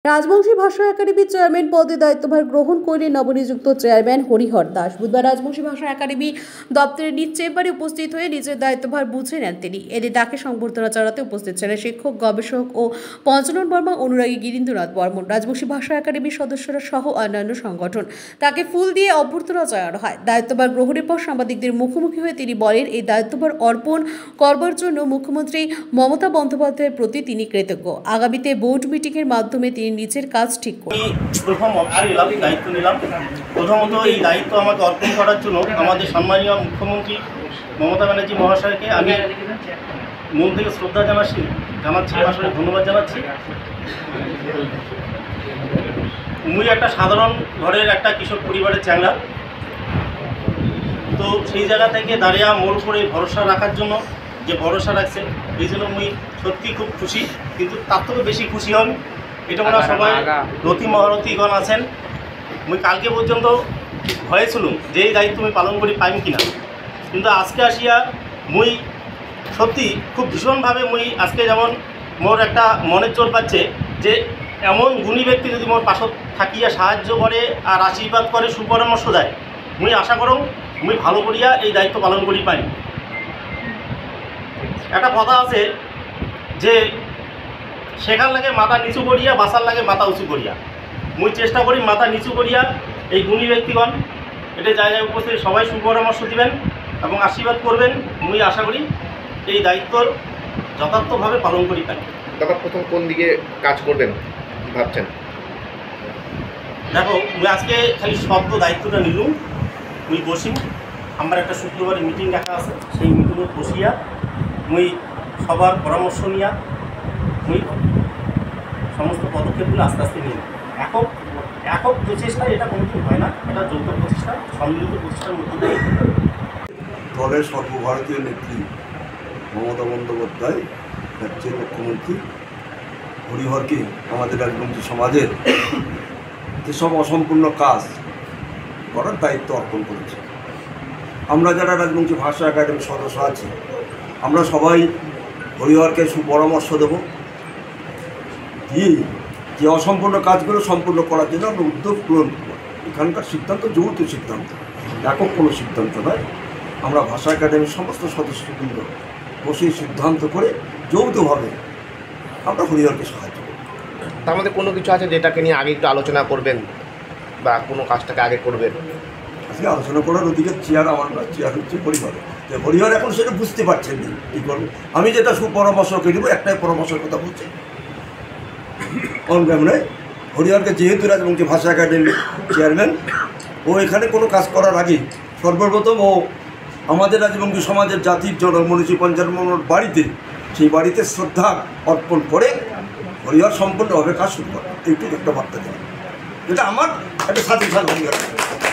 রাজবংশী ভাষা একাডেমির চেয়ারম্যান পদে দায়িত্বভার গ্রহণ করলেন নবনিযুক্ত চেয়ারম্যান হরিহর দাস। বুধবার রাজবংশী ভাষা একাডেমি দপ্তরের নিজ চেম্বারে উপস্থিত হয়ে নিজের দায়িত্বভার বুঝে নেন তিনি। এদিন তাকে সংবর্ধনা জানাতে উপস্থিত ছিলেন শিক্ষক, গবেষক ও পঞ্চানন বর্মা, অনুরাগী গিরীন্দ্রনাথ বর্মন, রাজবংশী ভাষা একাডেমির সদস্যরা সহ অন্যান্য সংগঠন। তাকে ফুল দিয়ে অভ্যর্থনা জানানো হয়। দায়িত্বভার গ্রহণের পর সাংবাদিকদের মুখোমুখি হয়ে তিনি বলেন, এই দায়িত্বভার অর্পণ করবার জন্য মুখ্যমন্ত্রী মমতা বন্দ্যোপাধ্যায়ের প্রতি তিনি কৃতজ্ঞ। আগামীতে বোর্ড মিটিংয়ের মাধ্যমে তিনি নিজের কাজ ঠিক করবেন। প্রথম অফিসে দায়িত্ব নিলাম। প্রথমত এই দায়িত্ব আমাকে অর্পণ করার জন্য আমাদের সম্মানীয় মুখ্যমন্ত্রী মমতা ব্যানার্জি মহাশয়কে আমি মন থেকে শ্রদ্ধা জানাচ্ছি, আসলে ধন্যবাদ জানাচ্ছি। মুই একটা সাধারণ ঘরের একটা কৃষক পরিবারের চ্যাংড়া, তো সেই জায়গা থেকে দাঁড়িয়ে মোর উপরে ভরসা রাখার জন্য যে ভরসা রাখছে, এই জন্য মুই সত্যি খুব খুশি। কিন্তু তার থেকে বেশি খুশি হন এটা মনে সবাই রতি মহারথীগণ আছেন। মুই কালকে পর্যন্ত ভয়ে ছিলাম যে এই দায়িত্ব আমি পালন করি পাইম কিনা, কিন্তু আজকে আসিয়া মুই সত্যি খুব ভীষণভাবে মুই আজকে যেমন মোর একটা মনের জোর পাচ্ছে যে এমন গুণী ব্যক্তি যদি মোর পাশত থাকিয়া সাহায্য করে আর আশীর্বাদ করে, সুপরামর্শ দেয়, মুই আশা করো মুই ভালো করিয়া এই দায়িত্ব পালন করি পাই। একটা কথা আছে যে শেখার লাগে মাথা নিচু করিয়া, বাঁচার লাগে মাথা উঁচু করিয়া। মুই চেষ্টা করি মাথা নিচু করিয়া এই গুণী ব্যক্তিগণ এটা জায়গায় উপস্থিত সবাই সুপরামর্শ দিবেন এবং আশীর্বাদ করবেন। মুই আশা করি এই দায়িত্বর যথার্থভাবে পালন করি পাই। দাদা, প্রথম কোন দিকে কাজ করবেন ভাবছেন? দেখো, মুই আজকে খালি শব্দ দায়িত্বটা নিলুম। মুই বসি, আমার একটা শুক্রবারে মিটিং রাখা আছে, সেই মিটিংয়ে বসিয়া মুই সবার পরামর্শ নিয়া মুই সমস্ত পদক্ষেপগুলো আস্তে আস্তে নিই। একক প্রচেষ্টায় এটা কোনোদিন হয় না, এটা যৌথ প্রচেষ্টা, সম্মিলিত প্রচেষ্টার মধ্যে দিয়ে দলের সর্বভারতীয় নেত্রী মমতা বন্দ্যোপাধ্যায়, রাজ্যের মুখ্যমন্ত্রী হরিহরকে আমাদের রাজবংশী সমাজের যেসব অসম্পূর্ণ কাজ করার দায়িত্ব অর্পণ করেছে। আমরা যারা রাজবংশী ভাষা একাডেমির সদস্য আছি, আমরা সবাই হরিহরকে সুপরামর্শ দেব, যে অসম্পূর্ণ কাজগুলো সম্পূর্ণ করার জন্য আমরা উদ্যোগ পূরণ করব। এখানকার সিদ্ধান্ত যৌথ সিদ্ধান্ত, একক কোনো সিদ্ধান্ত নয়। আমরা ভাষা একাডেমির সমস্ত সদস্যবৃন্দ বসে সিদ্ধান্ত করে যৌথভাবে আমরা হরিহরকে সাহায্য করব। তার মধ্যে কোনো কিছু আছে যেটাকে নিয়ে আগে একটু আলোচনা করবেন বা কোনো কাজটাকে আগে করবেন? আজকে আলোচনা করার ওদিকে চেয়ার আমার না, চেয়ার হচ্ছে হরিহরের। যে হরিহর এখন সেটা বুঝতে পারছেন না কী করবো। আমি যেটা সুপরামর্শকে দেবো, একটাই পরামর্শের কথা বলছি, অনগ্রামে হরিহরকে যেহেতু রাজবংশী ভাষা একাডেমির চেয়ারম্যান, ও এখানে কোনো কাজ করার আগে সর্বপ্রথম ও আমাদের রাজবংশী সমাজের জাতির জনক মনীষী পঞ্চাননের বাড়িতে, সেই বাড়িতে শ্রদ্ধা অর্পণ করে হরিহর সম্পূর্ণভাবে কাজ শুরু করে। এইটুকু একটা বার্তা দেবে, যেটা আমার একটা সাথে হরিহর।